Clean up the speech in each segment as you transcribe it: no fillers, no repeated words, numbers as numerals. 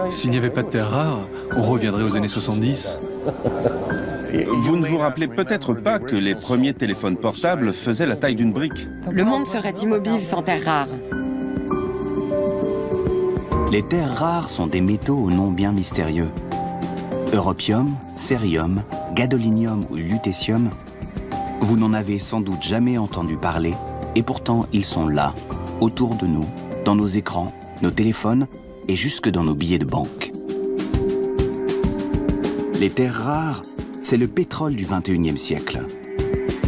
S'il n'y avait pas de terres rares, on reviendrait aux années 70. Vous ne vous rappelez peut-être pas que les premiers téléphones portables faisaient la taille d'une brique. Le monde serait immobile sans terres rares. Les terres rares sont des métaux au nom bien mystérieux. Europium, cérium, gadolinium ou lutécium, vous n'en avez sans doute jamais entendu parler, et pourtant ils sont là, autour de nous, dans nos écrans, nos téléphones et jusque dans nos billets de banque. Les terres rares, c'est le pétrole du XXIe siècle,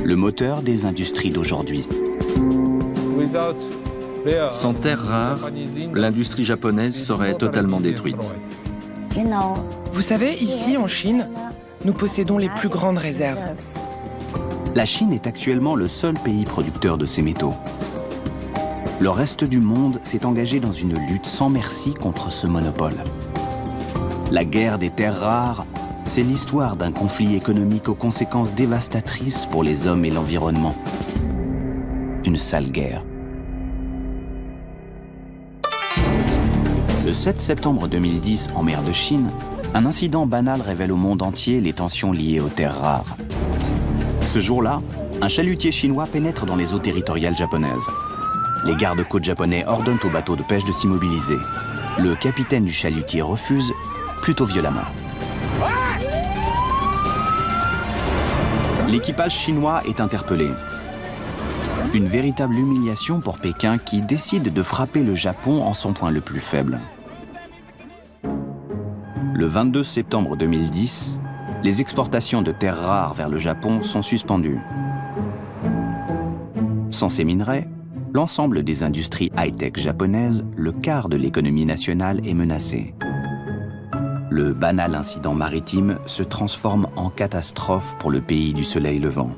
le moteur des industries d'aujourd'hui. Sans terres rares, l'industrie japonaise serait totalement détruite. Vous savez, ici, en Chine, nous possédons les plus grandes réserves. La Chine est actuellement le seul pays producteur de ces métaux. Le reste du monde s'est engagé dans une lutte sans merci contre ce monopole. La guerre des terres rares, c'est l'histoire d'un conflit économique aux conséquences dévastatrices pour les hommes et l'environnement. Une sale guerre. Le 7 septembre 2010, en mer de Chine, un incident banal révèle au monde entier les tensions liées aux terres rares. Ce jour-là, un chalutier chinois pénètre dans les eaux territoriales japonaises. Les gardes-côtes japonais ordonnent aux bateaux de pêche de s'immobiliser. Le capitaine du chalutier refuse, plutôt violemment. L'équipage chinois est interpellé. Une véritable humiliation pour Pékin qui décide de frapper le Japon en son point le plus faible. Le 22 septembre 2010, les exportations de terres rares vers le Japon sont suspendues. Sans ces minerais, l'ensemble des industries high-tech japonaises, le quart de l'économie nationale est menacé. Le banal incident maritime se transforme en catastrophe pour le pays du soleil levant.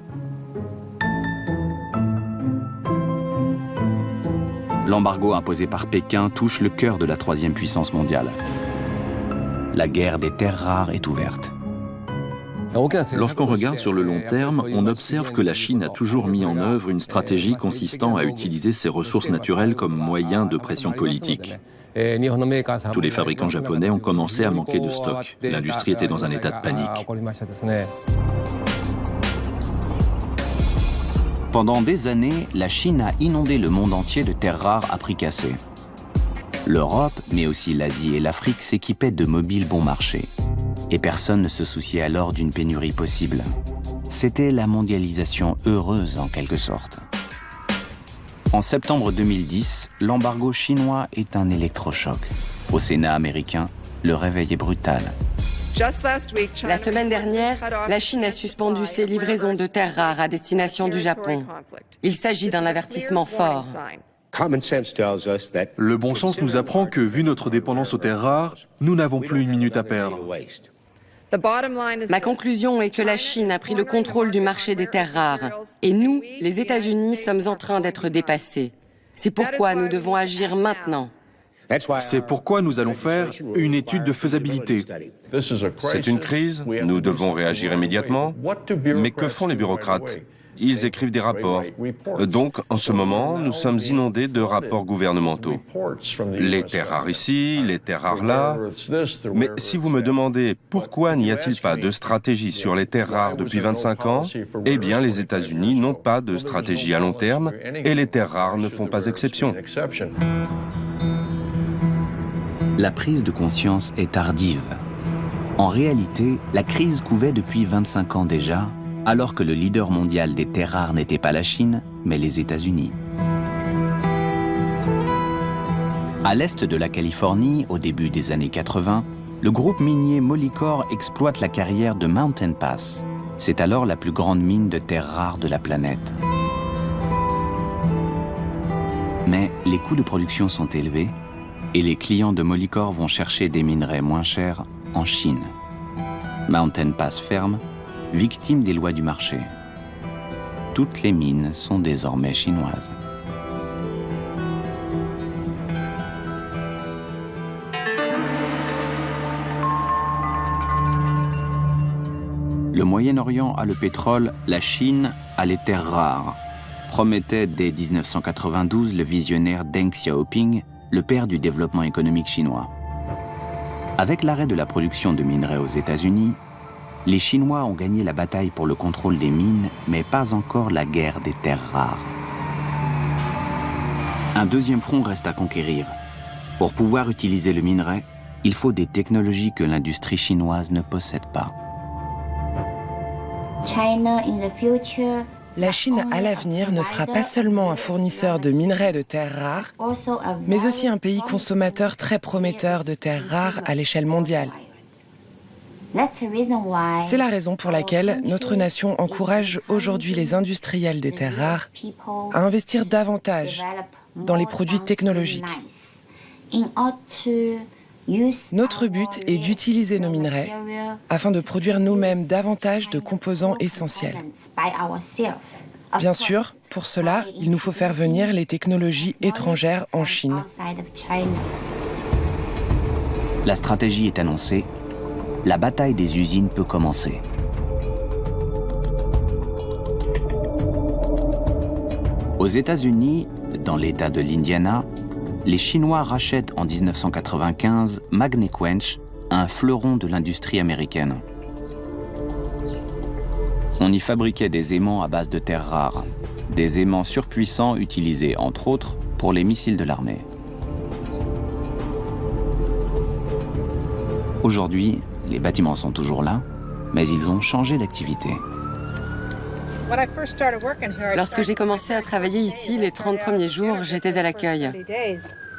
L'embargo imposé par Pékin touche le cœur de la troisième puissance mondiale. La guerre des terres rares est ouverte. Lorsqu'on regarde sur le long terme, on observe que la Chine a toujours mis en œuvre une stratégie consistant à utiliser ses ressources naturelles comme moyen de pression politique. Tous les fabricants japonais ont commencé à manquer de stock. L'industrie était dans un état de panique. Pendant des années, la Chine a inondé le monde entier de terres rares à prix cassé. L'Europe, mais aussi l'Asie et l'Afrique s'équipaient de mobiles bon marché. Et personne ne se souciait alors d'une pénurie possible. C'était la mondialisation heureuse en quelque sorte. En septembre 2010, l'embargo chinois est un électrochoc. Au Sénat américain, le réveil est brutal. La semaine dernière, la Chine a suspendu ses livraisons de terres rares à destination du Japon. Il s'agit d'un avertissement fort. Le bon sens nous apprend que, vu notre dépendance aux terres rares, nous n'avons plus une minute à perdre. Ma conclusion est que la Chine a pris le contrôle du marché des terres rares. Et nous, les États-Unis, sommes en train d'être dépassés. C'est pourquoi nous devons agir maintenant. C'est pourquoi nous allons faire une étude de faisabilité. C'est une crise, nous devons réagir immédiatement. Mais que font les bureaucrates ? Ils écrivent des rapports. Donc, en ce moment, nous sommes inondés de rapports gouvernementaux. Les terres rares ici, les terres rares là. Mais si vous me demandez pourquoi n'y a-t-il pas de stratégie sur les terres rares depuis 25 ans, eh bien, les États-Unis n'ont pas de stratégie à long terme et les terres rares ne font pas exception. La prise de conscience est tardive. En réalité, la crise couvait depuis 25 ans déjà, alors que le leader mondial des terres rares n'était pas la Chine, mais les États-Unis. À l'est de la Californie, au début des années 80, le groupe minier Molycorp exploite la carrière de Mountain Pass. C'est alors la plus grande mine de terres rares de la planète. Mais les coûts de production sont élevés et les clients de Molycorp vont chercher des minerais moins chers en Chine. Mountain Pass ferme, victime des lois du marché. Toutes les mines sont désormais chinoises. Le Moyen-Orient a le pétrole, la Chine a les terres rares, promettait dès 1992 le visionnaire Deng Xiaoping, le père du développement économique chinois. Avec l'arrêt de la production de minerais aux États-Unis, les Chinois ont gagné la bataille pour le contrôle des mines, mais pas encore la guerre des terres rares. Un deuxième front reste à conquérir. Pour pouvoir utiliser le minerai, il faut des technologies que l'industrie chinoise ne possède pas. La Chine, à l'avenir, ne sera pas seulement un fournisseur de minerais de terres rares, mais aussi un pays consommateur très prometteur de terres rares à l'échelle mondiale. C'est la raison pour laquelle notre nation encourage aujourd'hui les industriels des terres rares à investir davantage dans les produits technologiques. Notre but est d'utiliser nos minerais afin de produire nous-mêmes davantage de composants essentiels. Bien sûr, pour cela, il nous faut faire venir les technologies étrangères en Chine. La stratégie est annoncée. La bataille des usines peut commencer. Aux États-Unis, dans l'État de l'Indiana, les Chinois rachètent en 1995 Magnequench, un fleuron de l'industrie américaine. On y fabriquait des aimants à base de terres rares, des aimants surpuissants utilisés, entre autres, pour les missiles de l'armée. Aujourd'hui, les bâtiments sont toujours là, mais ils ont changé d'activité. Lorsque j'ai commencé à travailler ici, les 30 premiers jours, j'étais à l'accueil.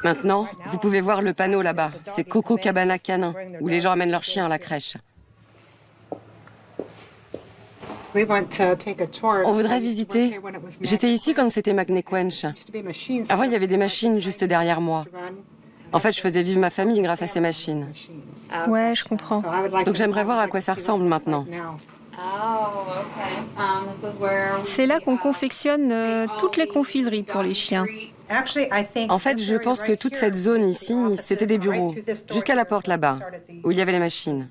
Maintenant, vous pouvez voir le panneau là-bas. C'est Coco Cabana Canin, où les gens amènent leurs chiens à la crèche. On voudrait visiter. J'étais ici quand c'était Magnequench. Avant, il y avait des machines juste derrière moi. En fait, je faisais vivre ma famille grâce à ces machines. Ouais, je comprends. Donc j'aimerais voir à quoi ça ressemble maintenant. C'est là qu'on confectionne toutes les confiseries pour les chiens. En fait, je pense que toute cette zone ici, c'était des bureaux, jusqu'à la porte là-bas, où il y avait les machines.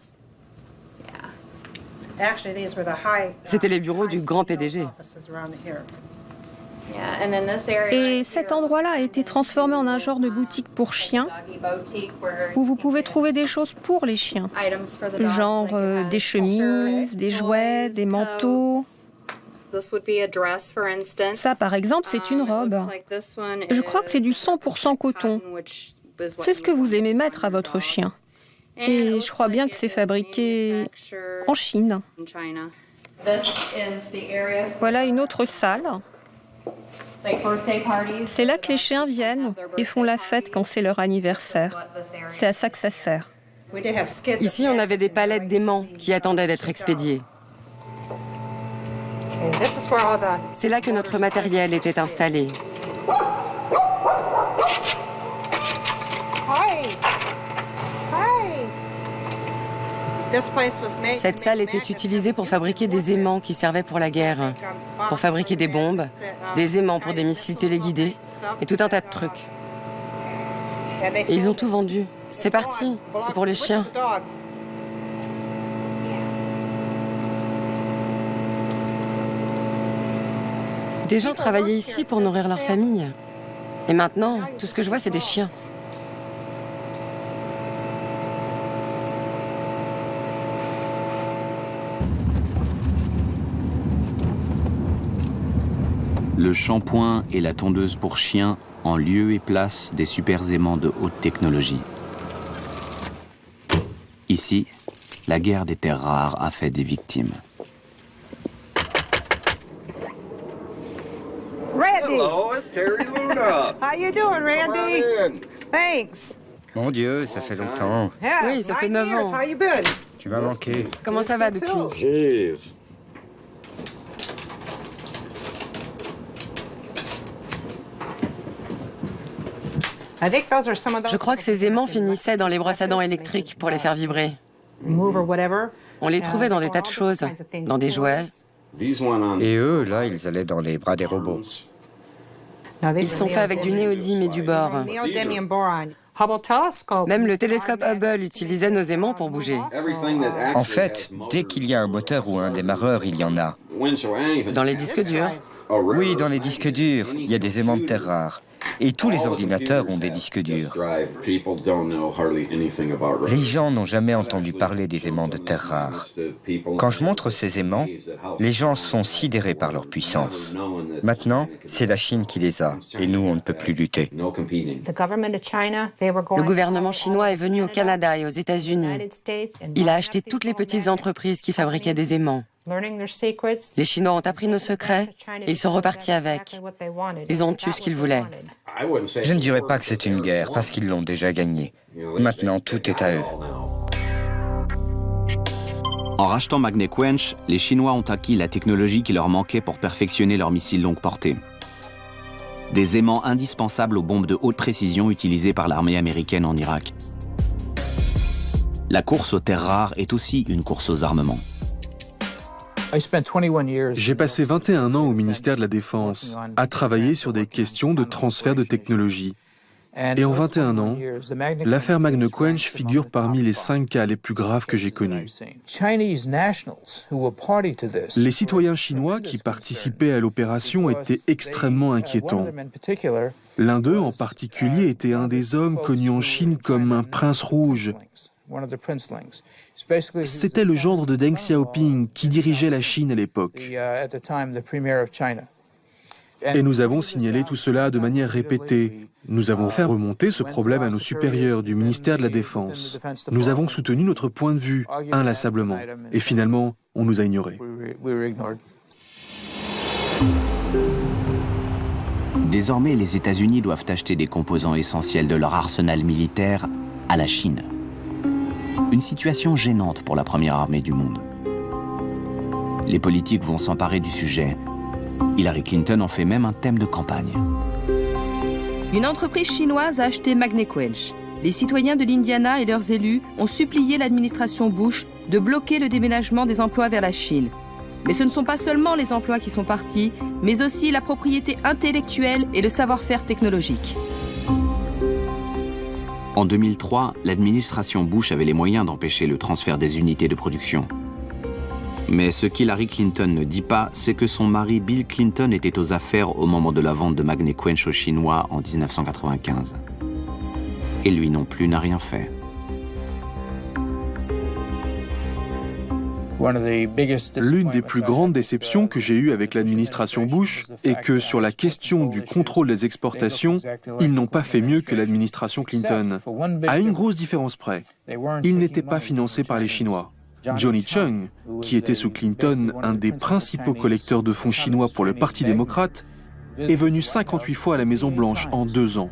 C'était les bureaux du grand PDG. Et cet endroit-là a été transformé en un genre de boutique pour chiens, où vous pouvez trouver des choses pour les chiens, genre des chemises, des jouets, des manteaux. Ça, par exemple, c'est une robe. Je crois que c'est du 100% coton. C'est ce que vous aimez mettre à votre chien. Et je crois bien que c'est fabriqué en Chine. Voilà une autre salle. C'est là que les chiens viennent et font la fête quand c'est leur anniversaire. C'est à ça que ça sert. Ici, on avait des palettes d'aimants qui attendaient d'être expédiées. C'est là que notre matériel était installé. Cette salle était utilisée pour fabriquer des aimants qui servaient pour la guerre, pour fabriquer des bombes, des aimants pour des missiles téléguidés et tout un tas de trucs. Et ils ont tout vendu. C'est parti, c'est pour les chiens. Des gens travaillaient ici pour nourrir leur famille. Et maintenant, tout ce que je vois, c'est des chiens. Le shampoing et la tondeuse pour chiens en lieu et place des super aimants de haute technologie. Ici, la guerre des terres rares a fait des victimes. Randy! Hello, it's Terry Luna. How you doing, Randy? Thanks. Mon Dieu, ça fait longtemps. Oui, ça fait 9 ans. How you been? Tu m'as manqué. Comment ça va depuis? Jeez. Je crois que ces aimants finissaient dans les brosses à dents électriques pour les faire vibrer. On les trouvait dans des tas de choses, dans des jouets. Et eux, là, ils allaient dans les bras des robots. Ils sont faits avec du néodyme et du bore. Même le télescope Hubble utilisait nos aimants pour bouger. En fait, dès qu'il y a un moteur ou un démarreur, il y en a. Dans les disques durs. Oui, dans les disques durs, il y a des aimants de terres rares. Et tous les ordinateurs ont des disques durs. Les gens n'ont jamais entendu parler des aimants de terres rares. Quand je montre ces aimants, les gens sont sidérés par leur puissance. Maintenant, c'est la Chine qui les a, et nous, on ne peut plus lutter. Le gouvernement chinois est venu au Canada et aux États-Unis. Il a acheté toutes les petites entreprises qui fabriquaient des aimants. Les Chinois ont appris nos secrets et ils sont repartis avec. Ils ont eu ce qu'ils voulaient. Je ne dirais pas que c'est une guerre, parce qu'ils l'ont déjà gagnée. Maintenant, tout est à eux. En rachetant Magnequench, les Chinois ont acquis la technologie qui leur manquait pour perfectionner leurs missiles longue portée. Des aimants indispensables aux bombes de haute précision utilisées par l'armée américaine en Irak. La course aux terres rares est aussi une course aux armements. J'ai passé 21 ans au ministère de la Défense à travailler sur des questions de transfert de technologie. Et en 21 ans, l'affaire Magnequench figure parmi les 5 cas les plus graves que j'ai connus. Les citoyens chinois qui participaient à l'opération étaient extrêmement inquiétants. L'un d'eux en particulier était un des hommes connus en Chine comme un prince rouge. C'était le gendre de Deng Xiaoping qui dirigeait la Chine à l'époque. Et nous avons signalé tout cela de manière répétée. Nous avons fait remonter ce problème à nos supérieurs du ministère de la Défense. Nous avons soutenu notre point de vue inlassablement. Et finalement, on nous a ignorés. Désormais, les États-Unis doivent acheter des composants essentiels de leur arsenal militaire à la Chine. Une situation gênante pour la première armée du monde. Les politiques vont s'emparer du sujet. Hillary Clinton en fait même un thème de campagne. Une entreprise chinoise a acheté Magnequench. Les citoyens de l'Indiana et leurs élus ont supplié l'administration Bush de bloquer le déménagement des emplois vers la Chine. Mais ce ne sont pas seulement les emplois qui sont partis, mais aussi la propriété intellectuelle et le savoir-faire technologique. En 2003, l'administration Bush avait les moyens d'empêcher le transfert des unités de production. Mais ce qu'Hillary Clinton ne dit pas, c'est que son mari Bill Clinton était aux affaires au moment de la vente de Magnequench aux Chinois en 1995. Et lui non plus n'a rien fait. L'une des plus grandes déceptions que j'ai eues avec l'administration Bush est que sur la question du contrôle des exportations, ils n'ont pas fait mieux que l'administration Clinton. À une grosse différence près, ils n'étaient pas financés par les Chinois. Johnny Chung, qui était sous Clinton un des principaux collecteurs de fonds chinois pour le Parti démocrate, est venu 58 fois à la Maison-Blanche en 2 ans.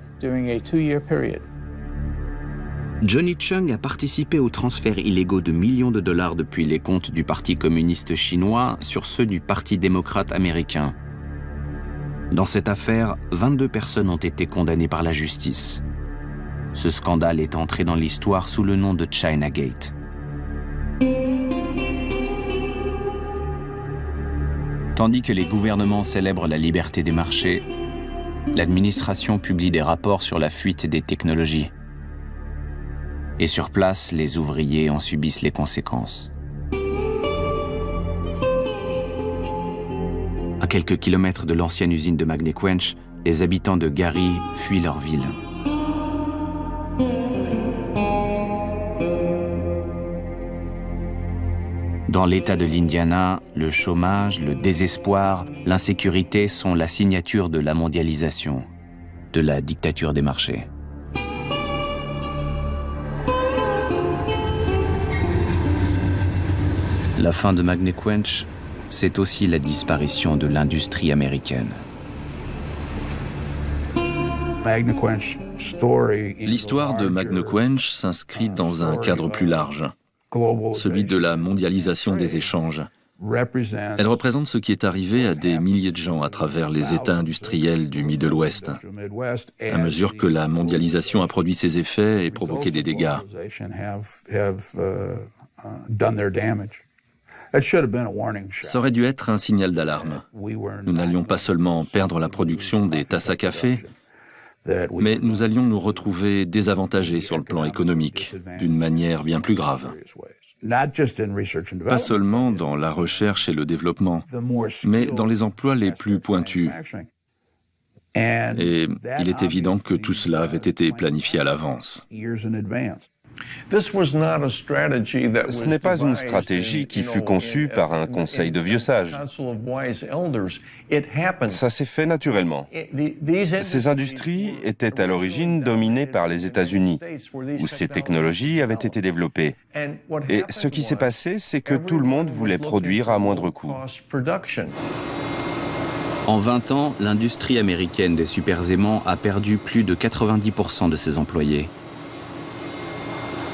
Johnny Chung a participé aux transferts illégaux de millions de dollars depuis les comptes du Parti communiste chinois sur ceux du Parti démocrate américain. Dans cette affaire, 22 personnes ont été condamnées par la justice. Ce scandale est entré dans l'histoire sous le nom de Chinagate. Tandis que les gouvernements célèbrent la liberté des marchés, l'administration publie des rapports sur la fuite des technologies. Et sur place, les ouvriers en subissent les conséquences. À quelques kilomètres de l'ancienne usine de Magnequench, les habitants de Gary fuient leur ville. Dans l'État de l'Indiana, le chômage, le désespoir, l'insécurité sont la signature de la mondialisation, de la dictature des marchés. La fin de Magnequench, c'est aussi la disparition de l'industrie américaine. L'histoire de Magnequench s'inscrit dans un cadre plus large, celui de la mondialisation des échanges. Elle représente ce qui est arrivé à des milliers de gens à travers les États industriels du Middle West, à mesure que la mondialisation a produit ses effets et provoqué des dégâts. Ça aurait dû être un signal d'alarme. Nous n'allions pas seulement perdre la production des tasses à café, mais nous allions nous retrouver désavantagés sur le plan économique, d'une manière bien plus grave. Pas seulement dans la recherche et le développement, mais dans les emplois les plus pointus. Et il est évident que tout cela avait été planifié à l'avance. Ce n'est pas une stratégie qui fut conçue par un conseil de vieux sages. Ça s'est fait naturellement. Ces industries étaient à l'origine dominées par les États-Unis, où ces technologies avaient été développées. Et ce qui s'est passé, c'est que tout le monde voulait produire à moindre coût. En 20 ans, l'industrie américaine des super-aimants a perdu plus de 90% de ses employés.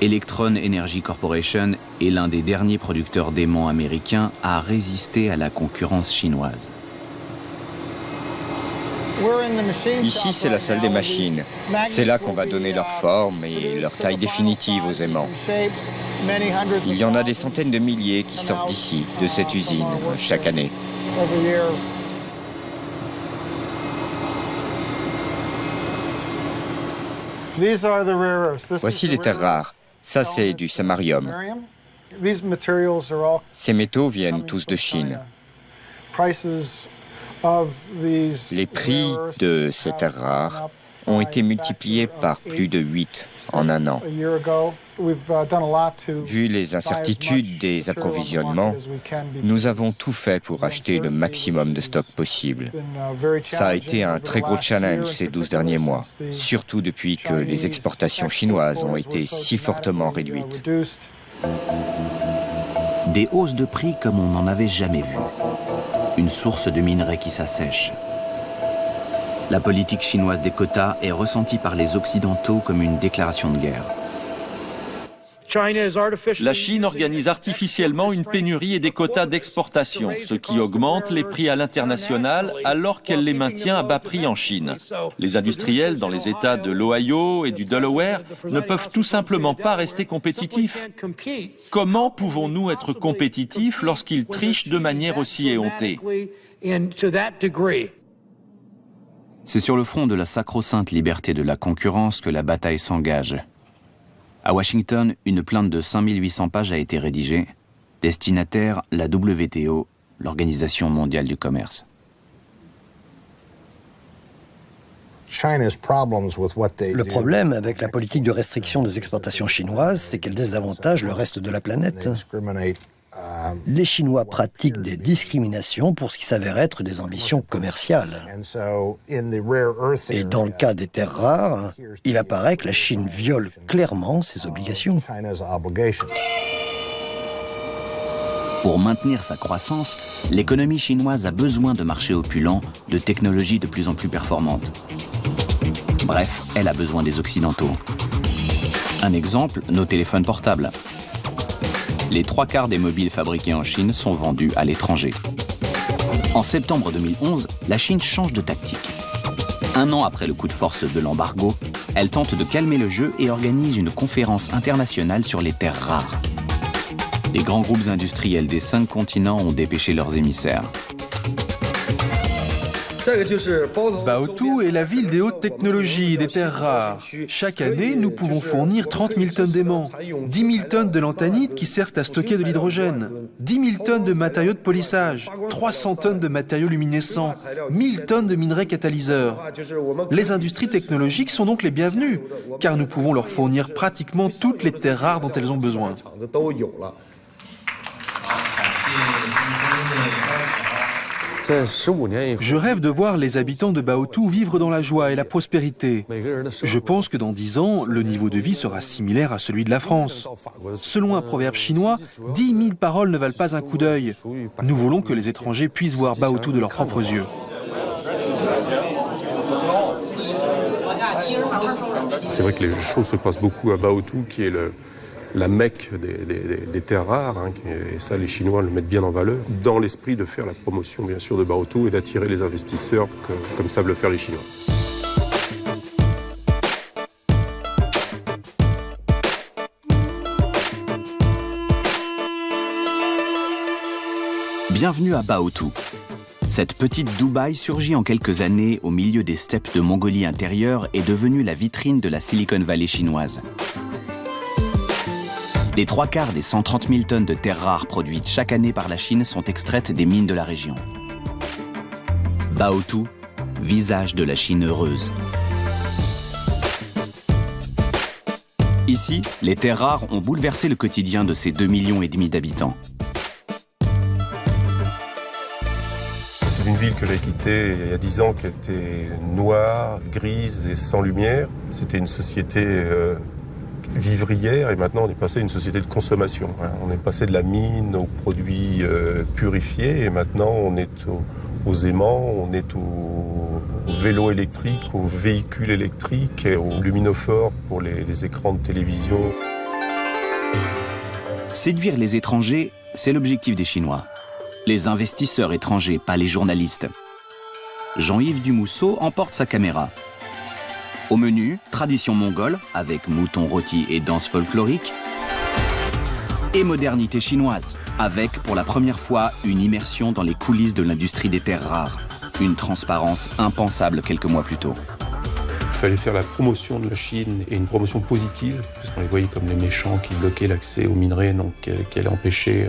Electron Energy Corporation est l'un des derniers producteurs d'aimants américains à résister à la concurrence chinoise. Ici, c'est la salle des machines. C'est là qu'on va donner leur forme et leur taille définitive aux aimants. Il y en a des centaines de milliers qui sortent d'ici, de cette usine, chaque année. Voici les terres rares. Ça, c'est du samarium. Ces métaux viennent tous de Chine. Les prix de ces terres rares ont été multipliés par plus de 8 en un an. Vu les incertitudes des approvisionnements, nous avons tout fait pour acheter le maximum de stock possible. Ça a été un très gros challenge ces 12 derniers mois, surtout depuis que les exportations chinoises ont été si fortement réduites. Des hausses de prix comme on n'en avait jamais vu. Une source de minerais qui s'assèche. La politique chinoise des quotas est ressentie par les Occidentaux comme une déclaration de guerre. La Chine organise artificiellement une pénurie et des quotas d'exportation, ce qui augmente les prix à l'international alors qu'elle les maintient à bas prix en Chine. Les industriels dans les États de l'Ohio et du Delaware ne peuvent tout simplement pas rester compétitifs. Comment pouvons-nous être compétitifs lorsqu'ils trichent de manière aussi éhontée ? C'est sur le front de la sacro-sainte liberté de la concurrence que la bataille s'engage. À Washington, une plainte de 5800 pages a été rédigée. Destinataire, la WTO, l'Organisation mondiale du commerce. Le problème avec la politique de restriction des exportations chinoises, c'est qu'elle désavantage le reste de la planète. Les Chinois pratiquent des discriminations pour ce qui s'avère être des ambitions commerciales. Et dans le cas des terres rares, il apparaît que la Chine viole clairement ses obligations. Pour maintenir sa croissance, l'économie chinoise a besoin de marchés opulents, de technologies de plus en plus performantes. Bref, elle a besoin des Occidentaux. Un exemple, nos téléphones portables. Les 3/4 des mobiles fabriqués en Chine sont vendus à l'étranger. En septembre 2011, la Chine change de tactique. Un an après le coup de force de l'embargo, elle tente de calmer le jeu et organise une conférence internationale sur les terres rares. Les grands groupes industriels des 5 continents ont dépêché leurs émissaires. Baotou est la ville des hautes technologies et des terres rares. Chaque année, nous pouvons fournir 30 000 tonnes d'aimants, 10 000 tonnes de lantanite qui servent à stocker de l'hydrogène, 10 000 tonnes de matériaux de polissage, 300 tonnes de matériaux luminescents, 1000 tonnes de minerais catalyseurs. Les industries technologiques sont donc les bienvenues, car nous pouvons leur fournir pratiquement toutes les terres rares dont elles ont besoin. Je rêve de voir les habitants de Baotou vivre dans la joie et la prospérité. Je pense que dans 10 ans, le niveau de vie sera similaire à celui de la France. Selon un proverbe chinois, 10 000 paroles ne valent pas un coup d'œil. Nous voulons que les étrangers puissent voir Baotou de leurs propres yeux. C'est vrai que les choses se passent beaucoup à Baotou, qui est la Mecque des terres rares, hein, et ça les Chinois le mettent bien en valeur, dans l'esprit de faire la promotion bien sûr de Baotou et d'attirer les investisseurs comme savent le faire les Chinois. Bienvenue à Baotou. Cette petite Dubaï surgit en quelques années au milieu des steppes de Mongolie intérieure et devenue la vitrine de la Silicon Valley chinoise. Les 3/4 des 130 000 tonnes de terres rares produites chaque année par la Chine sont extraites des mines de la région. Baotou, visage de la Chine heureuse. Ici, les terres rares ont bouleversé le quotidien de ces 2,5 millions d'habitants. C'est une ville que j'ai quittée il y a 10 ans qui était noire, grise et sans lumière. C'était une société vivrière et maintenant on est passé à une société de consommation. On est passé de la mine aux produits purifiés et maintenant on est aux aimants, on est aux vélos électriques, aux véhicules électriques, et aux luminophores pour les écrans de télévision. Séduire les étrangers, c'est l'objectif des Chinois. Les investisseurs étrangers, pas les journalistes. Jean-Yves Dumousseau emporte sa caméra. Au menu, tradition mongole, avec moutons rôtis et danse folklorique. Et modernité chinoise, avec, pour la première fois, une immersion dans les coulisses de l'industrie des terres rares. Une transparence impensable quelques mois plus tôt. Il fallait faire la promotion de la Chine, et une promotion positive, puisqu'on les voyait comme les méchants qui bloquaient l'accès aux minerais, donc qui allaient empêcher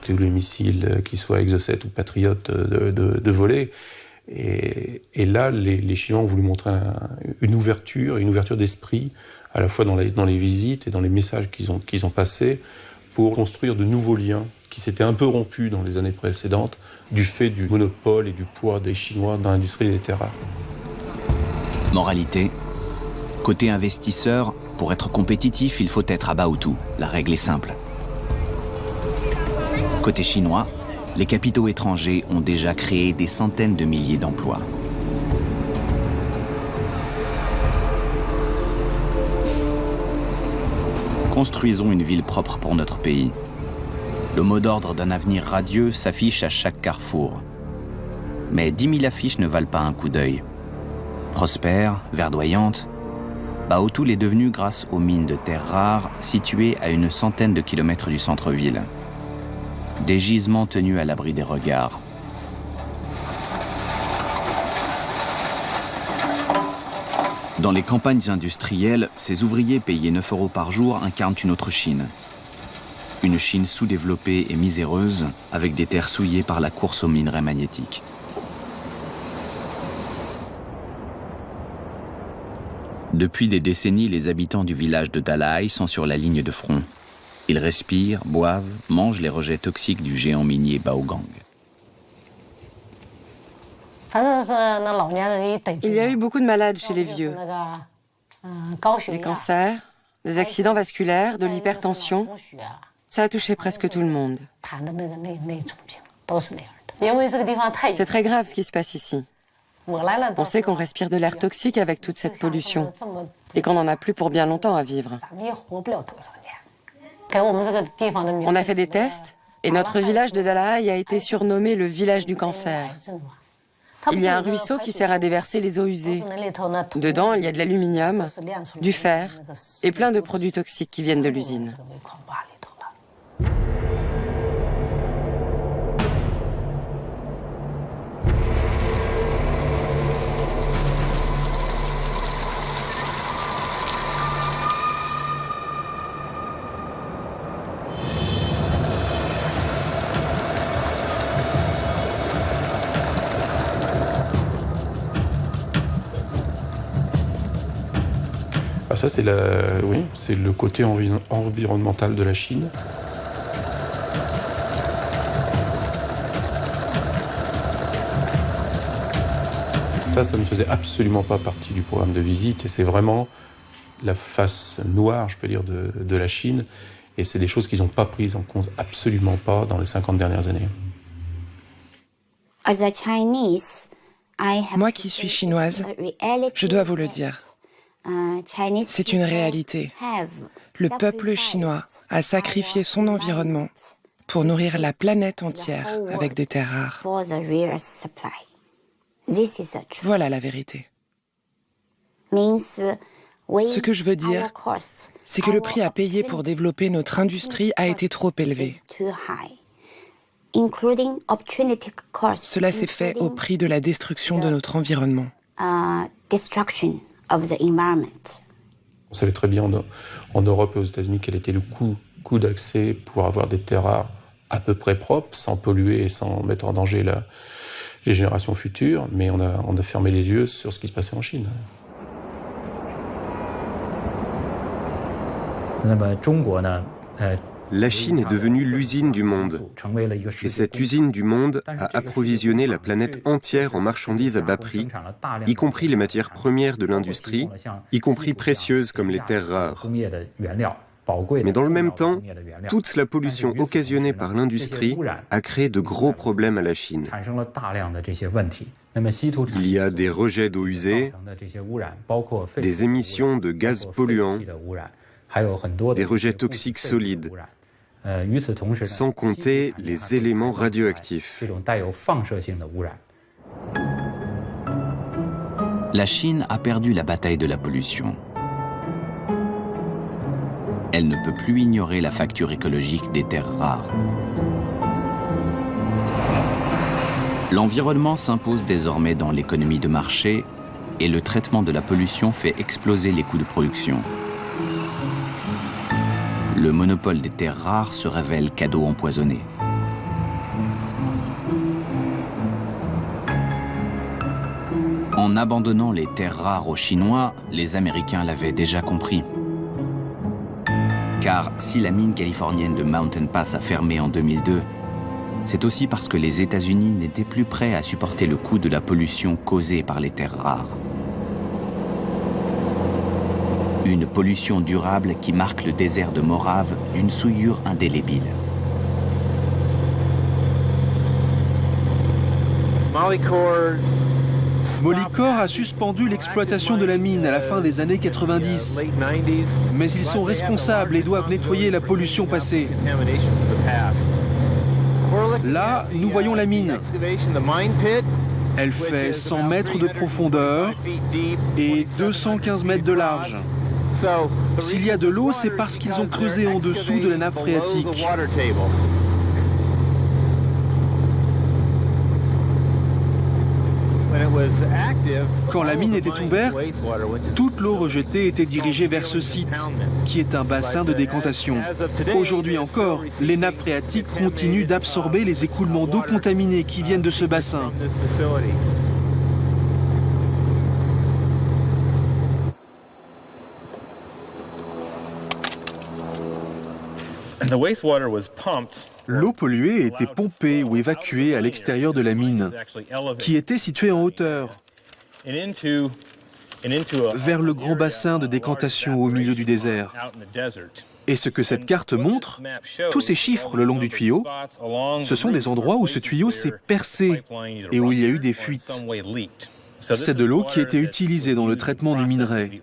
tous les missiles, qu'ils soient Exocet ou Patriot, de voler. Et là, les Chinois ont voulu montrer une ouverture d'esprit, à la fois dans les visites et dans les messages qu'ils ont passés, pour construire de nouveaux liens qui s'étaient un peu rompus dans les années précédentes, du fait du monopole et du poids des Chinois dans l'industrie des terres rares. Moralité, côté investisseur, pour être compétitif, il faut être à Baotou. La règle est simple. Côté chinois, les capitaux étrangers ont déjà créé des centaines de milliers d'emplois. Construisons une ville propre pour notre pays. Le mot d'ordre d'un avenir radieux s'affiche à chaque carrefour. Mais 10 000 affiches ne valent pas un coup d'œil. Prospère, verdoyante, Baotou l'est devenue grâce aux mines de terres rares situées à une centaine de kilomètres du centre-ville. Des gisements tenus à l'abri des regards. Dans les campagnes industrielles, ces ouvriers payés 9 € par jour incarnent une autre Chine. Une Chine sous-développée et miséreuse, avec des terres souillées par la course aux minerais magnétiques. Depuis des décennies, les habitants du village de Dalai sont sur la ligne de front. Ils respirent, boivent, mangent les rejets toxiques du géant minier Baogang. Il y a eu beaucoup de malades chez les vieux. Des cancers, des accidents vasculaires, de l'hypertension. Ça a touché presque tout le monde. C'est très grave ce qui se passe ici. On sait qu'on respire de l'air toxique avec toute cette pollution et qu'on n'en a plus pour bien longtemps à vivre. On a fait des tests et notre village de Dalai a été surnommé le village du cancer. Il y a un ruisseau qui sert à déverser les eaux usées. Dedans, il y a de l'aluminium, du fer et plein de produits toxiques qui viennent de l'usine. Ah, ça, c'est le côté environnemental de la Chine. Ça ne faisait absolument pas partie du programme de visite et c'est vraiment la face noire, je peux dire, de la Chine. Et c'est des choses qu'ils n'ont pas prises en compte, absolument pas, dans les 50 dernières années. Moi qui suis chinoise, je dois vous le dire. C'est une réalité. Le peuple chinois a sacrifié son environnement pour nourrir la planète entière avec des terres rares. Voilà la vérité. Ce que je veux dire, c'est que le prix à payer pour développer notre industrie a été trop élevé. Cela s'est fait au prix de la destruction de notre environnement. On savait très bien en Europe et aux États-Unis quel était le coût d'accès pour avoir des terres rares à peu près propres, sans polluer et sans mettre en danger les générations futures, mais on a fermé les yeux sur ce qui se passait en Chine. La Chine est devenue l'usine du monde. Et cette usine du monde a approvisionné la planète entière en marchandises à bas prix, y compris les matières premières de l'industrie, y compris précieuses comme les terres rares. Mais dans le même temps, toute la pollution occasionnée par l'industrie a créé de gros problèmes à la Chine. Il y a des rejets d'eau usée, des émissions de gaz polluants, des rejets toxiques solides, sans compter les éléments radioactifs. La Chine a perdu la bataille de la pollution. Elle ne peut plus ignorer la facture écologique des terres rares. L'environnement s'impose désormais dans l'économie de marché et le traitement de la pollution fait exploser les coûts de production. Le monopole des terres rares se révèle cadeau empoisonné. En abandonnant les terres rares aux Chinois, les Américains l'avaient déjà compris. Car si la mine californienne de Mountain Pass a fermé en 2002, c'est aussi parce que les États-Unis n'étaient plus prêts à supporter le coût de la pollution causée par les terres rares. Une pollution durable qui marque le désert de Morave d'une souillure indélébile. Molycorp a suspendu l'exploitation de la mine à la fin des années 90. Mais ils sont responsables et doivent nettoyer la pollution passée. Là, nous voyons la mine. Elle fait 100 mètres de profondeur et 215 mètres de large. S'il y a de l'eau, c'est parce qu'ils ont creusé en dessous de la nappe phréatique. Quand la mine était ouverte, toute l'eau rejetée était dirigée vers ce site, qui est un bassin de décantation. Aujourd'hui encore, les nappes phréatiques continuent d'absorber les écoulements d'eau contaminée qui viennent de ce bassin. L'eau polluée était pompée ou évacuée à l'extérieur de la mine, qui était située en hauteur, vers le grand bassin de décantation au milieu du désert. Et ce que cette carte montre, tous ces chiffres le long du tuyau, ce sont des endroits où ce tuyau s'est percé et où il y a eu des fuites. C'est de l'eau qui a été utilisée dans le traitement du minerai.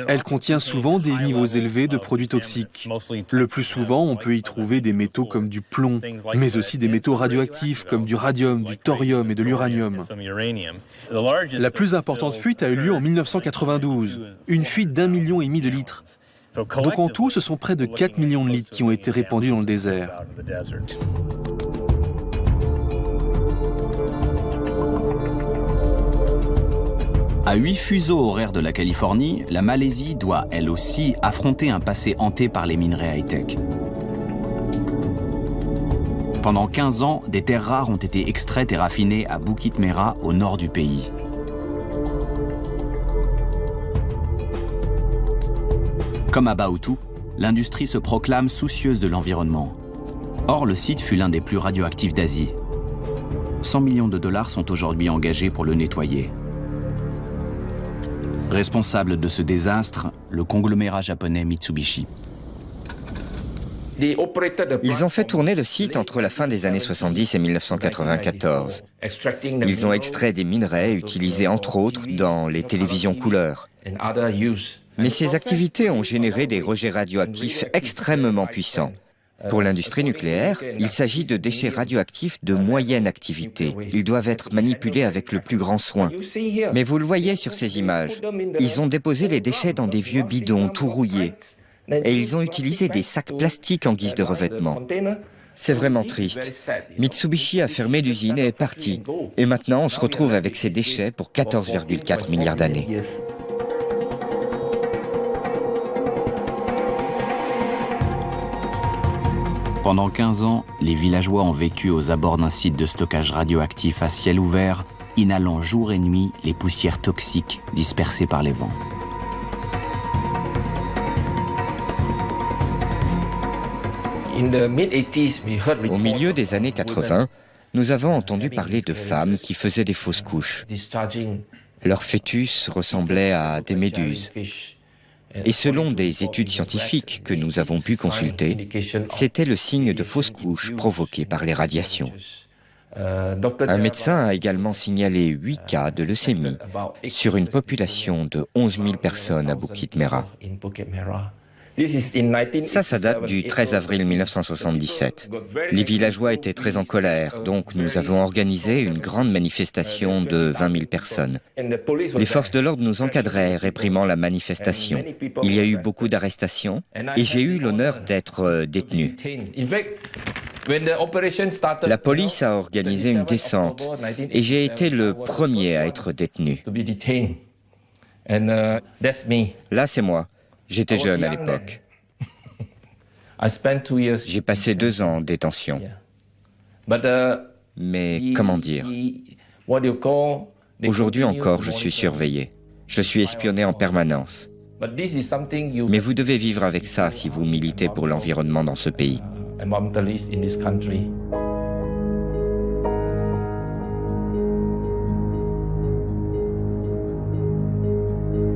Elle contient souvent des niveaux élevés de produits toxiques. Le plus souvent, on peut y trouver des métaux comme du plomb, mais aussi des métaux radioactifs comme du radium, du thorium et de l'uranium. La plus importante fuite a eu lieu en 1992, une fuite d'1,5 million de litres. Donc en tout, ce sont près de 4 millions de litres qui ont été répandus dans le désert. À 8 fuseaux horaires de la Californie, la Malaisie doit, elle aussi, affronter un passé hanté par les minerais high-tech. Pendant 15 ans, des terres rares ont été extraites et raffinées à Bukit Merah, au nord du pays. Comme à Baotou, l'industrie se proclame soucieuse de l'environnement. Or, le site fut l'un des plus radioactifs d'Asie. 100 millions de dollars sont aujourd'hui engagés pour le nettoyer. Responsable de ce désastre, le conglomérat japonais Mitsubishi. Ils ont fait tourner le site entre la fin des années 70 et 1994. Ils ont extrait des minerais utilisés entre autres dans les télévisions couleurs. Mais ces activités ont généré des rejets radioactifs extrêmement puissants. Pour l'industrie nucléaire, il s'agit de déchets radioactifs de moyenne activité. Ils doivent être manipulés avec le plus grand soin. Mais vous le voyez sur ces images, ils ont déposé les déchets dans des vieux bidons tout rouillés. Et ils ont utilisé des sacs plastiques en guise de revêtement. C'est vraiment triste. Mitsubishi a fermé l'usine et est parti. Et maintenant, on se retrouve avec ces déchets pour 14,4 milliards d'années. Pendant 15 ans, les villageois ont vécu aux abords d'un site de stockage radioactif à ciel ouvert, inhalant jour et nuit les poussières toxiques dispersées par les vents. Au milieu des années 80, nous avons entendu parler de femmes qui faisaient des fausses couches. Leur fœtus ressemblait à des méduses. Et selon des études scientifiques que nous avons pu consulter, c'était le signe de fausse couche provoqué par les radiations. Un médecin a également signalé 8 cas de leucémie sur une population de 11 000 personnes à Bukit Merah. Ça date du 13 avril 1977. Les villageois étaient très en colère, donc nous avons organisé une grande manifestation de 20 000 personnes. Les forces de l'ordre nous encadraient, réprimant la manifestation. Il y a eu beaucoup d'arrestations et j'ai eu l'honneur d'être détenu. La police a organisé une descente et j'ai été le premier à être détenu. Là, c'est moi. J'étais jeune à l'époque. J'ai passé 2 ans en détention. Mais comment dire? Aujourd'hui encore, je suis surveillé. Je suis espionné en permanence. Mais vous devez vivre avec ça si vous militez pour l'environnement dans ce pays.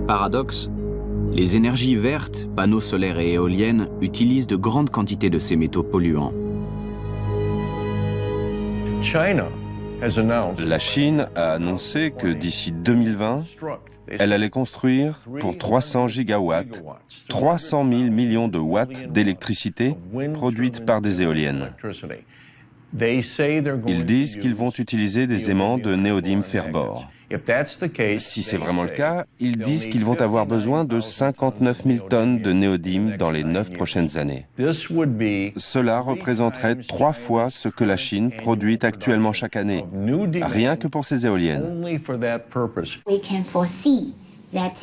Paradoxe, les énergies vertes, panneaux solaires et éoliennes, utilisent de grandes quantités de ces métaux polluants. La Chine a annoncé que d'ici 2020, elle allait construire pour 300 gigawatts, 300 000 millions de watts d'électricité produite par des éoliennes. Ils disent qu'ils vont utiliser des aimants de néodyme fer-bore. Si c'est vraiment le cas, ils disent qu'ils vont avoir besoin de 59 000 tonnes de néodyme dans les 9 prochaines années. Cela représenterait 3 fois ce que la Chine produit actuellement chaque année, rien que pour ses éoliennes.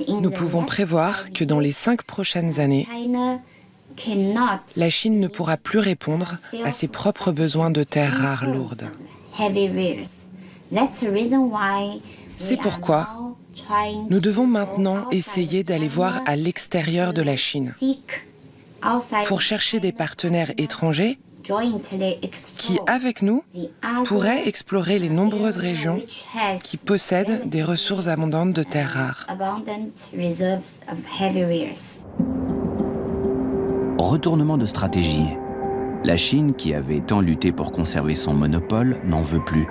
Nous pouvons prévoir que dans les 5 prochaines années, la Chine ne pourra plus répondre à ses propres besoins de terres rares lourdes. C'est pourquoi nous devons maintenant essayer d'aller voir à l'extérieur de la Chine pour chercher des partenaires étrangers qui, avec nous, pourraient explorer les nombreuses régions qui possèdent des ressources abondantes de terres rares. Retournement de stratégie. La Chine, qui avait tant lutté pour conserver son monopole, n'en veut plus.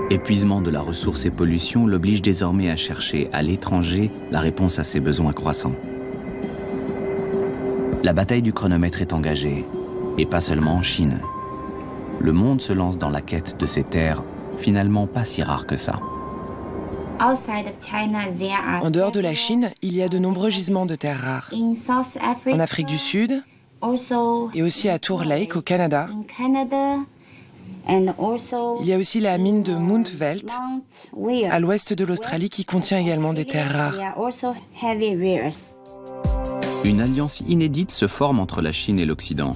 Épuisement de la ressource et pollution l'oblige désormais à chercher à l'étranger la réponse à ses besoins croissants. La bataille du chronomètre est engagée, et pas seulement en Chine. Le monde se lance dans la quête de ces terres, finalement pas si rares que ça. En dehors de la Chine, il y a de nombreux gisements de terres rares. En Afrique du Sud, et aussi à Tour Lake au Canada. Il y a aussi la mine de Mount Welt, à l'ouest de l'Australie, qui contient également des terres rares. Une alliance inédite se forme entre la Chine et l'Occident.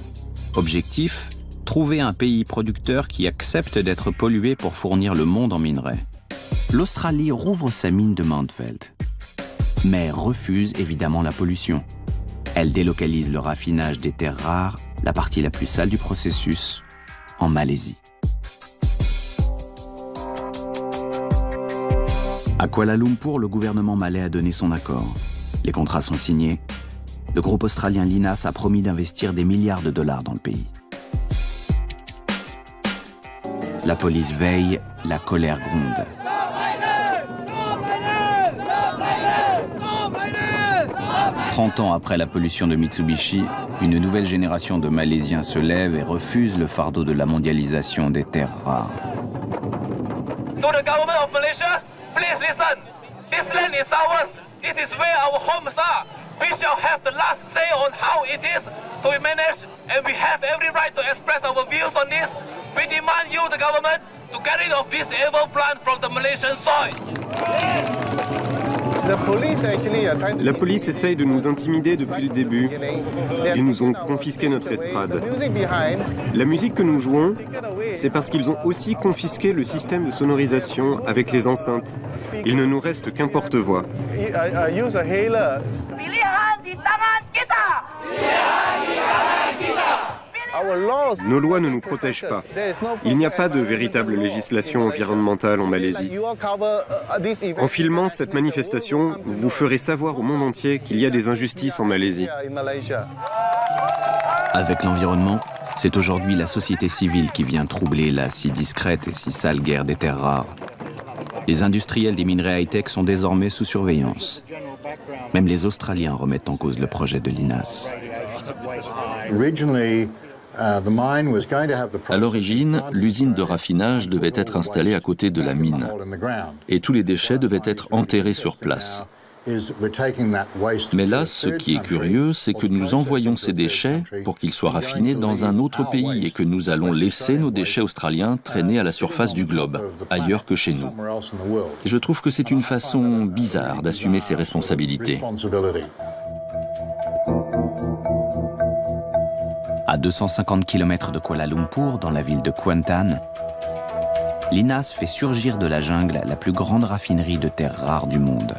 Objectif, trouver un pays producteur qui accepte d'être pollué pour fournir le monde en minerais. L'Australie rouvre sa mine de Mount Welt, mais refuse évidemment la pollution. Elle délocalise le raffinage des terres rares, la partie la plus sale du processus, en Malaisie. À Kuala Lumpur, le gouvernement malais a donné son accord. Les contrats sont signés. Le groupe australien Lynas a promis d'investir des milliards de dollars dans le pays. La police veille, la colère gronde. 30 ans après la pollution de Mitsubishi, une nouvelle génération de Malaisiens se lève et refuse le fardeau de la mondialisation des terres rares. To the government of Malaysia, please listen. This land is ours. This is where our homes are. We shall have the last say on how it is to be managed, and we have every right to express our views on this. We demand you, the government, to get rid of this evil plant from the Malaysian soil. La police essaye de nous intimider depuis le début. Ils nous ont confisqué notre estrade. La musique que nous jouons, c'est parce qu'ils ont aussi confisqué le système de sonorisation avec les enceintes. Il ne nous reste qu'un porte-voix. Nos lois ne nous protègent pas. Il n'y a pas de véritable législation environnementale en Malaisie. En filmant cette manifestation, vous ferez savoir au monde entier qu'il y a des injustices en Malaisie. Avec l'environnement, c'est aujourd'hui la société civile qui vient troubler la si discrète et si sale guerre des terres rares. Les industriels des minerais high-tech sont désormais sous surveillance. Même les Australiens remettent en cause le projet de l'INAS. À l'origine, l'usine de raffinage devait être installée à côté de la mine et tous les déchets devaient être enterrés sur place. Mais là, ce qui est curieux, c'est que nous envoyons ces déchets pour qu'ils soient raffinés dans un autre pays et que nous allons laisser nos déchets australiens traîner à la surface du globe, ailleurs que chez nous. Et je trouve que c'est une façon bizarre d'assumer ses responsabilités. À 250 km de Kuala Lumpur, dans la ville de Kuantan, l'INAS fait surgir de la jungle la plus grande raffinerie de terres rares du monde.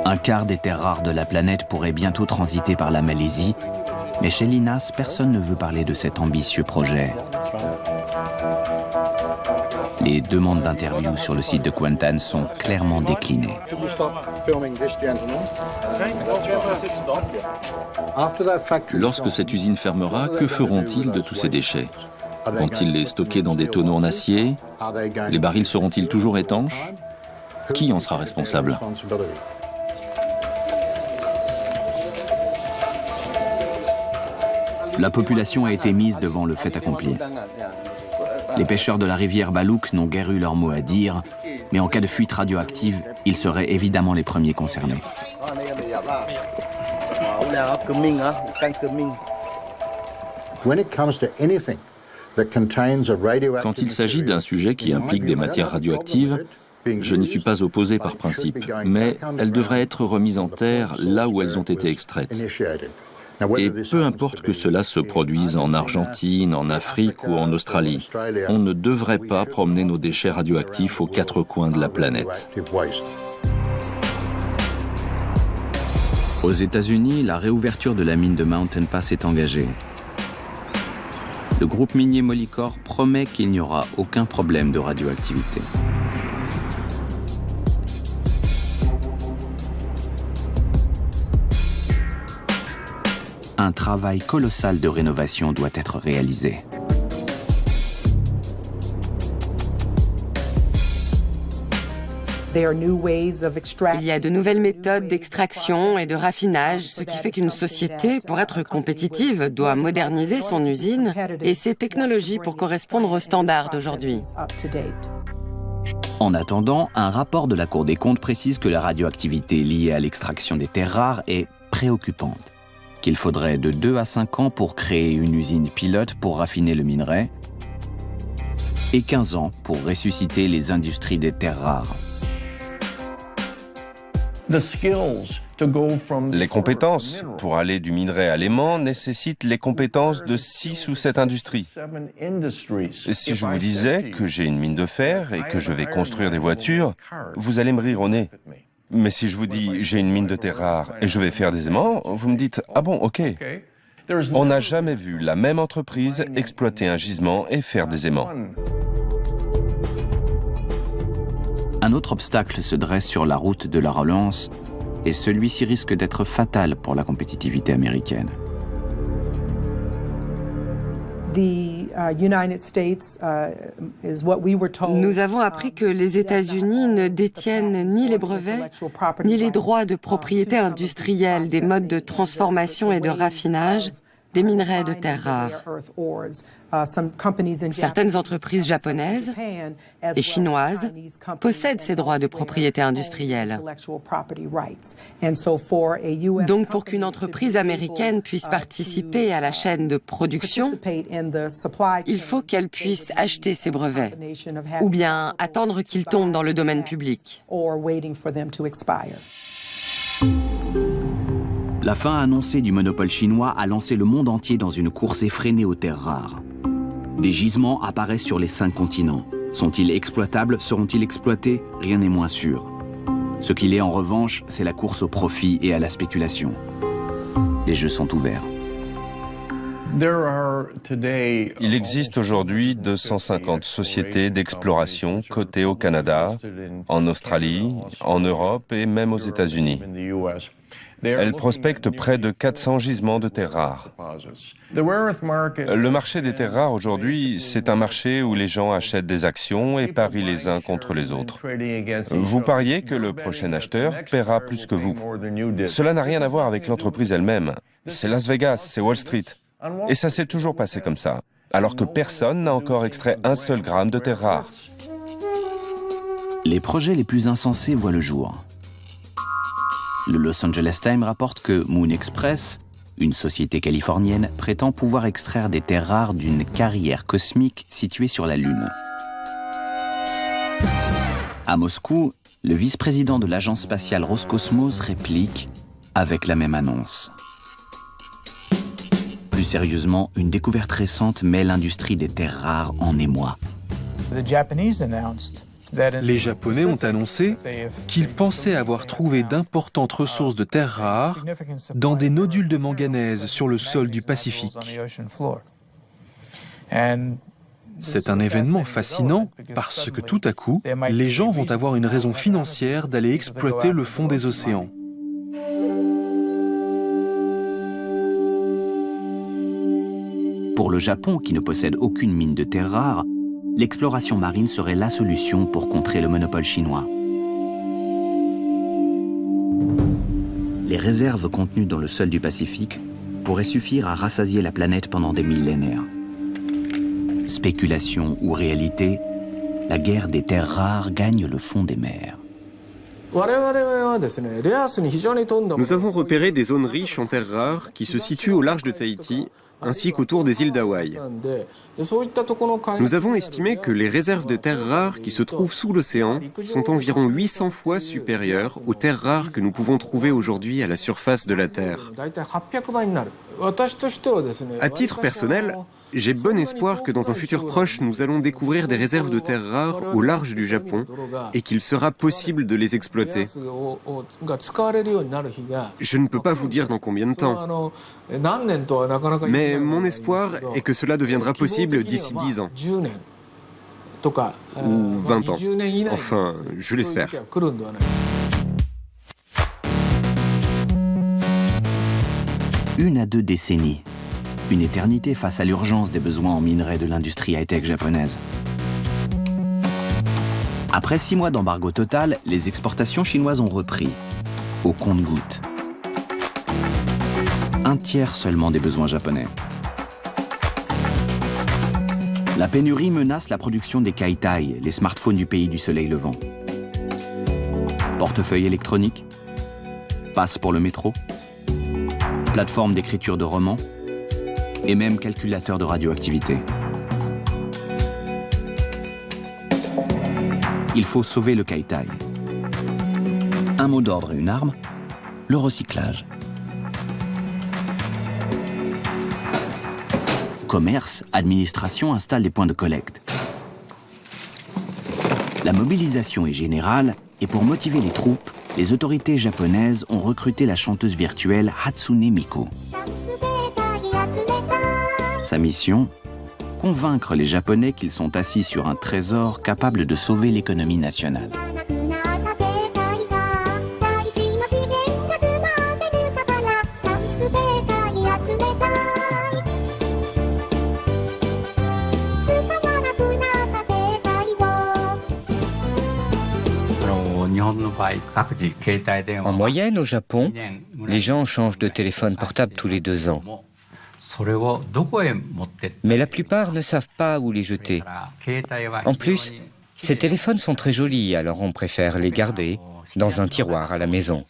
Un quart des terres rares de la planète pourrait bientôt transiter par la Malaisie, mais chez l'INAS, personne ne veut parler de cet ambitieux projet. Les demandes d'interview sur le site de Kuantan sont clairement déclinées. Lorsque cette usine fermera, que feront-ils de tous ces déchets? Vont-ils les stocker dans des tonneaux en acier? Les barils seront-ils toujours étanches? Qui en sera responsable? La population a été mise devant le fait accompli. Les pêcheurs de la rivière Balouk n'ont guère eu leur mot à dire, mais en cas de fuite radioactive, ils seraient évidemment les premiers concernés. Quand il s'agit d'un sujet qui implique des matières radioactives, je n'y suis pas opposé par principe, mais elles devraient être remises en terre là où elles ont été extraites. Et peu importe que cela se produise en Argentine, en Afrique ou en Australie, on ne devrait pas promener nos déchets radioactifs aux quatre coins de la planète. Aux États-Unis, la réouverture de la mine de Mountain Pass est engagée. Le groupe minier Molycorp promet qu'il n'y aura aucun problème de radioactivité. Un travail colossal de rénovation doit être réalisé. Il y a de nouvelles méthodes d'extraction et de raffinage, ce qui fait qu'une société, pour être compétitive, doit moderniser son usine et ses technologies pour correspondre aux standards d'aujourd'hui. En attendant, un rapport de la Cour des comptes précise que la radioactivité liée à l'extraction des terres rares est préoccupante, qu'il faudrait de 2 à 5 ans pour créer une usine pilote pour raffiner le minerai et 15 ans pour ressusciter les industries des terres rares. Les compétences pour aller du minerai à l'aimant nécessitent les compétences de 6 ou 7 industries. Et si je vous disais que j'ai une mine de fer et que je vais construire des voitures, vous allez me rire au nez. Mais si je vous dis j'ai une mine de terres rares et je vais faire des aimants, vous me dites ah bon, ok. On n'a jamais vu la même entreprise exploiter un gisement et faire des aimants. Un autre obstacle se dresse sur la route de la relance et celui-ci risque d'être fatal pour la compétitivité américaine. Nous avons appris que les États-Unis ne détiennent ni les brevets, ni les droits de propriété industrielle des modes de transformation et de raffinage des minerais de terres rares. Certaines entreprises japonaises et chinoises possèdent ces droits de propriété industrielle. Donc pour qu'une entreprise américaine puisse participer à la chaîne de production, il faut qu'elle puisse acheter ces brevets ou bien attendre qu'ils tombent dans le domaine public. La fin annoncée du monopole chinois a lancé le monde entier dans une course effrénée aux terres rares. Des gisements apparaissent sur les 5 continents. Sont-ils exploitables? Seront-ils exploités? Rien n'est moins sûr. Ce qu'il est en revanche, c'est la course au profit et à la spéculation. Les jeux sont ouverts. Il existe aujourd'hui 250 sociétés d'exploration cotées au Canada, en Australie, en Europe et même aux États-Unis. Elles prospectent près de 400 gisements de terres rares. Le marché des terres rares aujourd'hui, c'est un marché où les gens achètent des actions et parient les uns contre les autres. Vous pariez que le prochain acheteur paiera plus que vous. Cela n'a rien à voir avec l'entreprise elle-même. C'est Las Vegas, c'est Wall Street. Et ça s'est toujours passé comme ça, alors que personne n'a encore extrait un seul gramme de terres rares. Les projets les plus insensés voient le jour. Le Los Angeles Times rapporte que Moon Express, une société californienne, prétend pouvoir extraire des terres rares d'une carrière cosmique située sur la Lune. À Moscou, le vice-président de l'agence spatiale Roscosmos réplique avec la même annonce. Plus sérieusement, une découverte récente met l'industrie des terres rares en émoi. Les Japonais ont annoncé qu'ils pensaient avoir trouvé d'importantes ressources de terres rares dans des nodules de manganèse sur le sol du Pacifique. C'est un événement fascinant parce que tout à coup, les gens vont avoir une raison financière d'aller exploiter le fond des océans. Pour le Japon, qui ne possède aucune mine de terres rares, l'exploration marine serait la solution pour contrer le monopole chinois. Les réserves contenues dans le sol du Pacifique pourraient suffire à rassasier la planète pendant des millénaires. Spéculation ou réalité, la guerre des terres rares gagne le fond des mers. Nous avons repéré des zones riches en terres rares qui se situent au large de Tahiti, ainsi qu'autour des îles d'Hawaï. Nous avons estimé que les réserves de terres rares qui se trouvent sous l'océan sont environ 800 fois supérieures aux terres rares que nous pouvons trouver aujourd'hui à la surface de la Terre. À titre personnel, j'ai bon espoir que dans un futur proche, nous allons découvrir des réserves de terres rares au large du Japon et qu'il sera possible de les exploiter. Je ne peux pas vous dire dans combien de temps, mais mon espoir est que cela deviendra possible d'ici 10 ans. Ou 20 ans. Enfin, je l'espère. 1 à 2 décennies. Une éternité face à l'urgence des besoins en minerais de l'industrie high-tech japonaise. Après 6 mois d'embargo total, les exportations chinoises ont repris, au compte-gouttes. 1/3 seulement des besoins japonais. La pénurie menace la production des Kaitai, les smartphones du pays du soleil levant. Portefeuille électronique, passe pour le métro, plateforme d'écriture de romans, et même calculateur de radioactivité. Il faut sauver le Kaitai. Un mot d'ordre et une arme, le recyclage. Commerce, administration installent des points de collecte. La mobilisation est générale et pour motiver les troupes, les autorités japonaises ont recruté la chanteuse virtuelle Hatsune Miku. Sa mission ? Convaincre les Japonais qu'ils sont assis sur un trésor capable de sauver l'économie nationale. En moyenne, au Japon, les gens changent de téléphone portable tous les 2 ans. Mais la plupart ne savent pas où les jeter. En plus, ces téléphones sont très jolis, alors on préfère les garder dans un tiroir à la maison.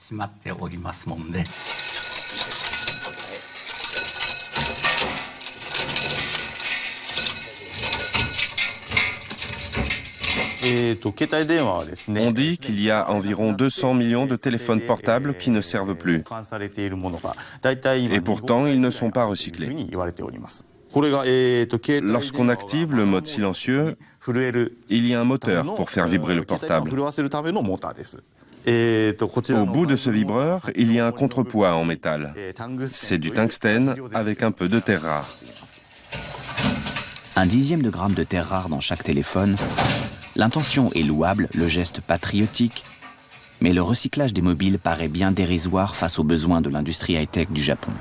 On dit qu'il y a environ 200 millions de téléphones portables qui ne servent plus. Et pourtant, ils ne sont pas recyclés. Lorsqu'on active le mode silencieux, il y a un moteur pour faire vibrer le portable. Au bout de ce vibreur, il y a un contrepoids en métal. C'est du tungstène avec un peu de terre rare. 1/10 de gramme de terre rare dans chaque téléphone. L'intention est louable, le geste patriotique, mais le recyclage des mobiles paraît bien dérisoire face aux besoins de l'industrie high-tech du Japon.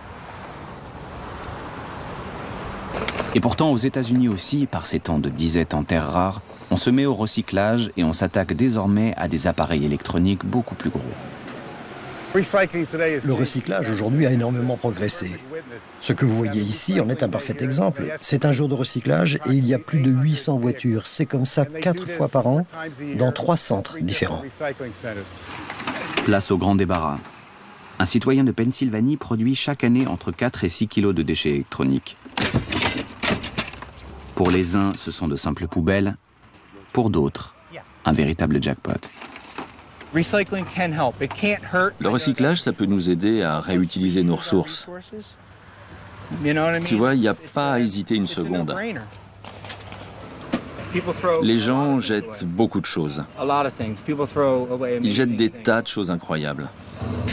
Et pourtant, aux États-Unis aussi, par ces temps de disette en terre rare, on se met au recyclage et on s'attaque désormais à des appareils électroniques beaucoup plus gros. Le recyclage aujourd'hui a énormément progressé. Ce que vous voyez ici en est un parfait exemple. C'est un jour de recyclage et il y a plus de 800 voitures. C'est comme ça 4 fois par an dans 3 centres différents. Place au grand débarras. Un citoyen de Pennsylvanie produit chaque année entre 4 et 6 kilos de déchets électroniques. Pour les uns, ce sont de simples poubelles. Pour d'autres, un véritable jackpot. Le recyclage, ça peut nous aider à réutiliser nos ressources. Tu vois, il n'y a pas à hésiter une seconde. Les gens jettent beaucoup de choses. Ils jettent des tas de choses incroyables.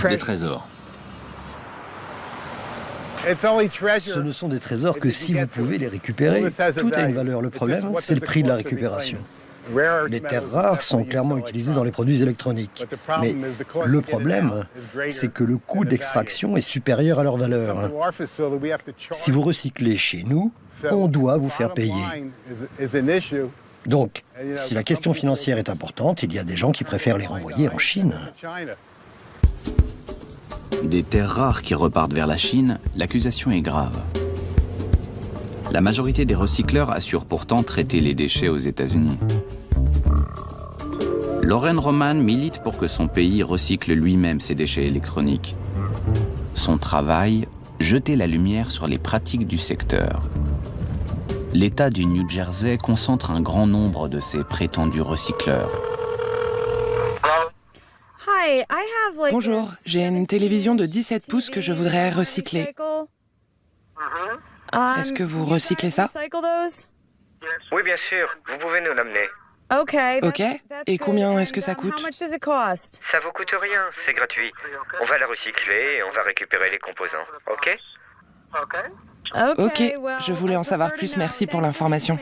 Des trésors. Ce ne sont des trésors que si vous pouvez les récupérer. Tout a une valeur. Le problème, c'est le prix de la récupération. Les terres rares sont clairement utilisées dans les produits électroniques. Mais le problème, c'est que le coût d'extraction est supérieur à leur valeur. Si vous recyclez chez nous, on doit vous faire payer. Donc, si la question financière est importante, il y a des gens qui préfèrent les renvoyer en Chine. Des terres rares qui repartent vers la Chine, l'accusation est grave. La majorité des recycleurs assurent pourtant traiter les déchets aux États-Unis. Lorraine Roman milite pour que son pays recycle lui-même ses déchets électroniques. Son travail, jeter la lumière sur les pratiques du secteur. L'État du New Jersey concentre un grand nombre de ces prétendus recycleurs. Bonjour, j'ai une télévision de 17 pouces que je voudrais recycler. Est-ce que vous recyclez ça? Oui, bien sûr. Vous pouvez nous l'amener. Ok. Et combien est-ce que ça coûte? Ça vous coûte rien, c'est gratuit. On va la recycler et on va récupérer les composants. Ok? Ok, je voulais en savoir plus. Merci pour l'information.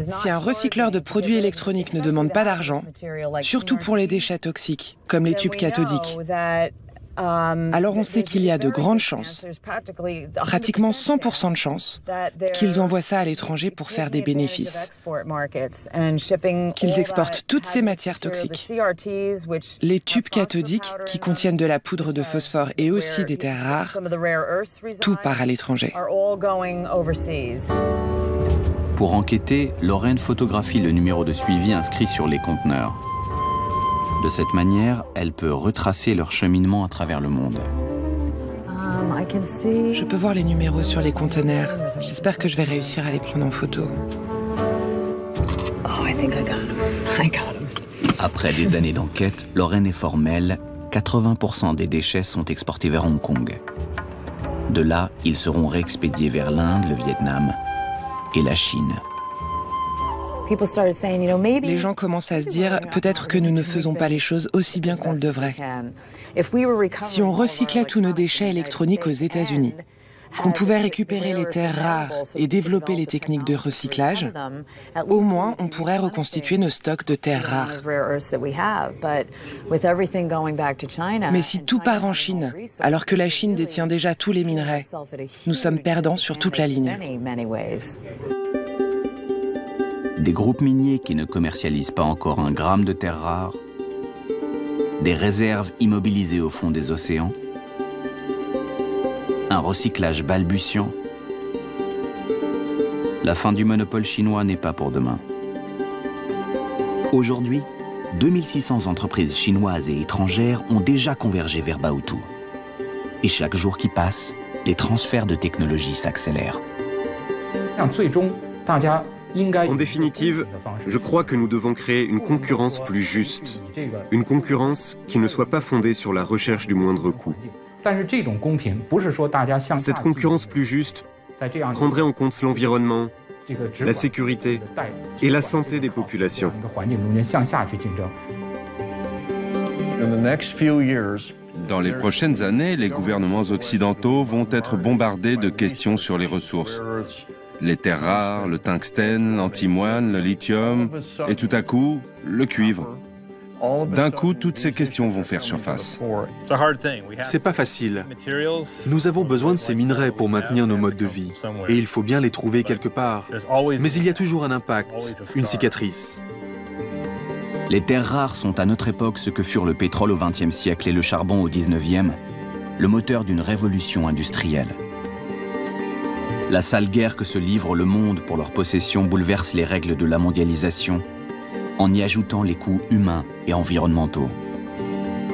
Si un recycleur de produits électroniques ne demande pas d'argent, surtout pour les déchets toxiques, comme les tubes cathodiques, alors on sait qu'il y a de grandes chances, pratiquement 100% de chances, qu'ils envoient ça à l'étranger pour faire des bénéfices, qu'ils exportent toutes ces matières toxiques. Les tubes cathodiques, qui contiennent de la poudre de phosphore et aussi des terres rares, tout part à l'étranger. Pour enquêter, Lorraine photographie le numéro de suivi inscrit sur les conteneurs. De cette manière, elle peut retracer leur cheminement à travers le monde. Je peux voir les numéros sur les conteneurs. J'espère que je vais réussir à les prendre en photo. Après des années d'enquête, Lorraine est formelle. 80% des déchets sont exportés vers Hong Kong. De là, ils seront réexpédiés vers l'Inde, le Vietnam et la Chine. Les gens commencent à se dire, peut-être que nous ne faisons pas les choses aussi bien qu'on le devrait. Si on recyclait tous nos déchets électroniques aux États-Unis, qu'on pouvait récupérer les terres rares et développer les techniques de recyclage, au moins on pourrait reconstituer nos stocks de terres rares. Mais si tout part en Chine, alors que la Chine détient déjà tous les minerais, nous sommes perdants sur toute la ligne. Des groupes miniers qui ne commercialisent pas encore un gramme de terres rares, des réserves immobilisées au fond des océans, un recyclage balbutiant. La fin du monopole chinois n'est pas pour demain. Aujourd'hui, 2600 entreprises chinoises et étrangères ont déjà convergé vers Baotou. Et chaque jour qui passe, les transferts de technologie s'accélèrent. En définitive, je crois que nous devons créer une concurrence plus juste. Une concurrence qui ne soit pas fondée sur la recherche du moindre coût. Cette concurrence plus juste prendrait en compte l'environnement, la sécurité et la santé des populations. Dans les prochaines années, les gouvernements occidentaux vont être bombardés de questions sur les ressources. Les terres rares, le tungstène, l'antimoine, le lithium, et tout à coup, le cuivre. D'un coup, toutes ces questions vont faire surface. C'est pas facile. Nous avons besoin de ces minerais pour maintenir nos modes de vie. Et il faut bien les trouver quelque part. Mais il y a toujours un impact, une cicatrice. Les terres rares sont à notre époque ce que furent le pétrole au XXe siècle et le charbon au XIXe, le moteur d'une révolution industrielle. La sale guerre que se livre le monde pour leur possession bouleverse les règles de la mondialisation, en y ajoutant les coûts humains et environnementaux.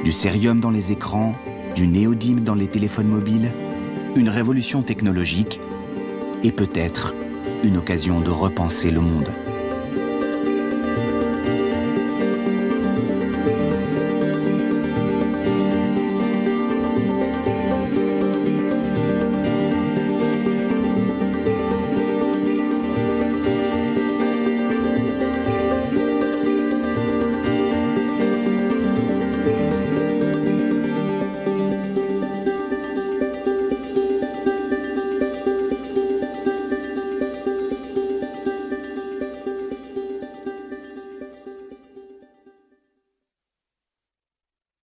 Du cérium dans les écrans, du néodyme dans les téléphones mobiles, une révolution technologique et peut-être une occasion de repenser le monde.